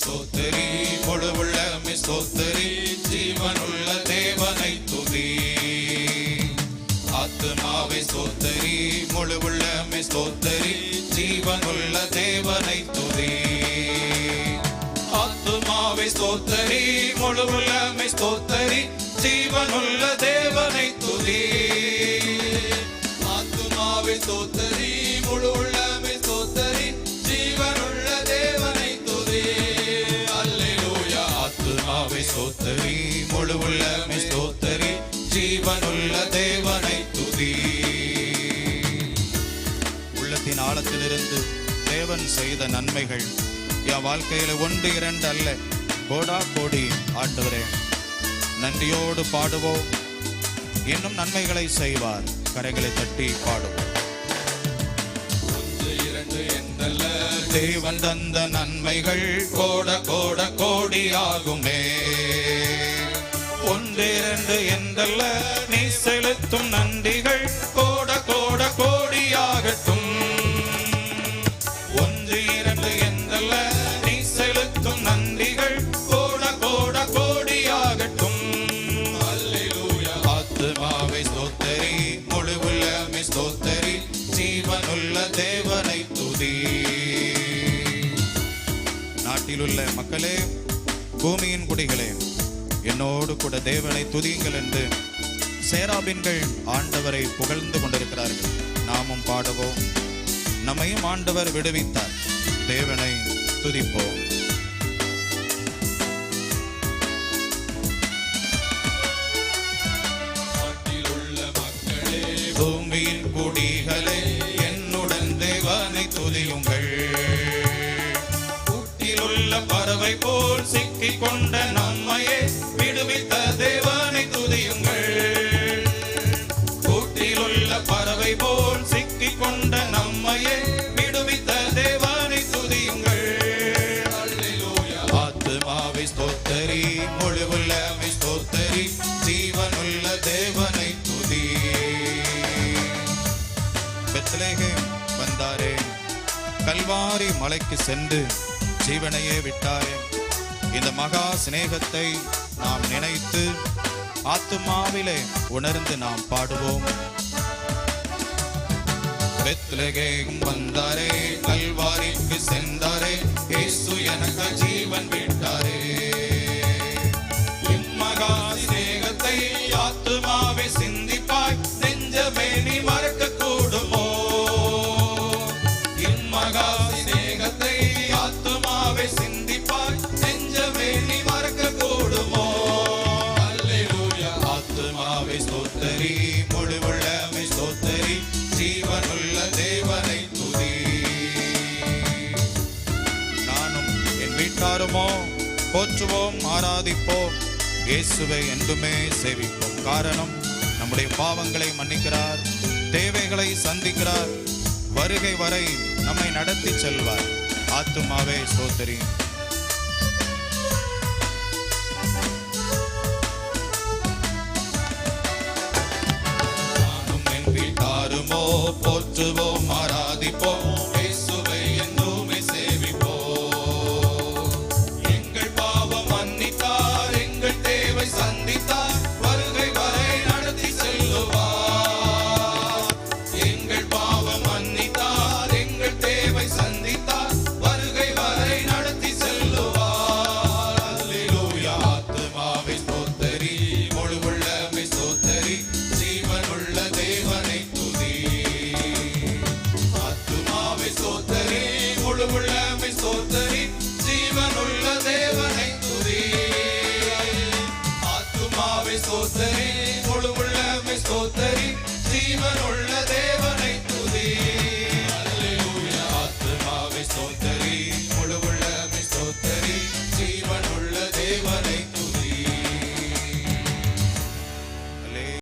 ஸ்தோத்திரி, முழு உள்ளமே ஸ்தோத்திரி, ஜீவனுள்ள தேவனை துதி. ஆத்துமாவே ஸ்தோத்திரி, முழு உள்ளமே ஸ்தோத்திரி, ஜீவனுள்ள தேவனை துதி. ஆத்துமாவே ஸ்தோத்திரி, முழு உள்ளமே ஸ்தோத்திரி, ஜீவனுள்ள தேவனை துதி. ஆத்துமாவே ஸ்தோத்திரி, முழு உள்ளமே ஸ்தோத்திரி, ஜீவனுள்ள தேவனை துதி. அல்லேலூயா. ஆத்துமாவே ஸ்தோத்திரி, முழு உள்ளமே ஸ்தோத்திரி, ஜீவனுள்ள தேவனை துதி. உள்ளத்தின் ஆழத்திலிருந்து தேவன் செய்த நன்மைகள் என் வாழ்க்கையில 1 2 அல்ல, கோடா கோடி. ஆண்டவரே, நன்றியோடு பாடுவோம். இன்னும் நன்மைகளை செய்வார். கரைகளை தட்டி பாடுவோம். 1 2 என்றல்ல, தேவன் தந்த நன்மைகள் கோட கோட கோடி ஆகுமே. 1 2 என்றல்ல, நீ செலுத்தும் நன்றிகள் கோட கோட கோடியாகட்டும். 1 2 என்றல்ல, நீ செலுத்தும் நன்றிகள் கோட கோட கோடியாகட்டும். அல்லேலூயா. ஆத்துமாவே ஸ்தோத்திரி, முழு உள்ளமே ஸ்தோத்திரி, ஜீவனுள்ள தேவனை துதி. நாட்டிலுள்ள மக்களே, பூமியின் குடிகளே, என்னோடு கூட தேவனை துதியுங்கள் என்று சேராபின்கள் ஆண்டவரை புகழ்ந்து கொண்டிருக்கிறார்கள். நாமும் பாடுவோம். நம்மையும் ஆண்டவர் விடுவித்தார். தேவனை துதிப்போம். நாட்டிலுள்ள மக்களே, பூமியின் குடிகளே, என்னுடன் தேவனை துதியுங்கள். கூட்டிலுள்ள பறவை போல் சிக்கிக் கொண்ட நம்மையே விடுவித்த தேவனை துதியுங்கள். கூட்டிலுள்ள பறவை போல் சிக்கிக் கொண்ட நம்மையே விடுவித்த தேவனை துதியுங்கள். அல்லேலூயா. ஆத்துமாவே ஸ்தோத்திரி, முழு உள்ளமே ஸ்தோத்திரி, ஜீவனுள்ள தேவனை துதி. பெத்லகேம் வந்தாரே, கல்வாரி மலைக்கு சென்று ஜீவனையே விட்டாரே. இந்த மகா சிநேகத்தை நாம் நினைத்து ஆத்துமாவிலே உணர்ந்து நாம் பாடுவோம். பெத்லகேம் வந்தாரே, கல்வாரிக்கு சென்றாரே, இயேசு எனக்கு ஜீவன் விட்டாரே. இம்மகா சிநேகத்தை ஆத்துமாவை சிந்திப்பாய், நெஞ்சமே நீ மறக்க கூடுமோ? இம்மகா சிநேகத்தை ஆத்துமாவை சிந்திப்பாய், நெஞ்சமே நீ மறக்க கூடுமோ? அல்லேலூயா. ஆத்துமாவை ஸ்தோத்திரி, முழு உள்ளமே ஸ்தோத்திரி, ஜீவனுள்ள தேவனை துதி. நானும் என் வீட்டாருமோ போற்றுவோம், ஆராதிப்போம், இயேசுவை என்றுமே சேவிப்போம். காரணம், நம்முடைய பாவங்களை மன்னிக்கிறார், தேவைகளை சந்திக்கிறார், வருகை வரை நம்மை நடத்தி செல்வார். ஆத்துமாவே ஸ்தோத்திரி. நானும் என் வீட்டாருமோ போற்றுவோம், ஆராதிப்போம், இயேசுவை என்றுமே சேவிப்போம். எங்கள் பாவம் மன்னித்தார், எங்கள் தேவை சந்தித்தார், வருகை வரை நடத்தி செல்லுவார். எங்கள் பாவம் மன்னித்தார், எங்கள் தேவை சந்தித்தார், வருகை வரை நடத்தி செல்லுவார். அல்லேலூயா. ஆத்துமாவே ஸ்தோத்திரி, முழு உள்ளமே ஸ்தோத்திரி, ஜீவனுள்ள தேவனை துதி. ஆத்துமாவே ஸ்தோத்திரி, முழு உள்ளமே ஸ்தோத்திரி, ஜீவனுள்ள தேவனை துதி. ஆத்துமாவே ஸ்தோத்திரி, முழு உள்ளமே ஸ்தோத்திரி, ஜீவனுள்ள தேவனை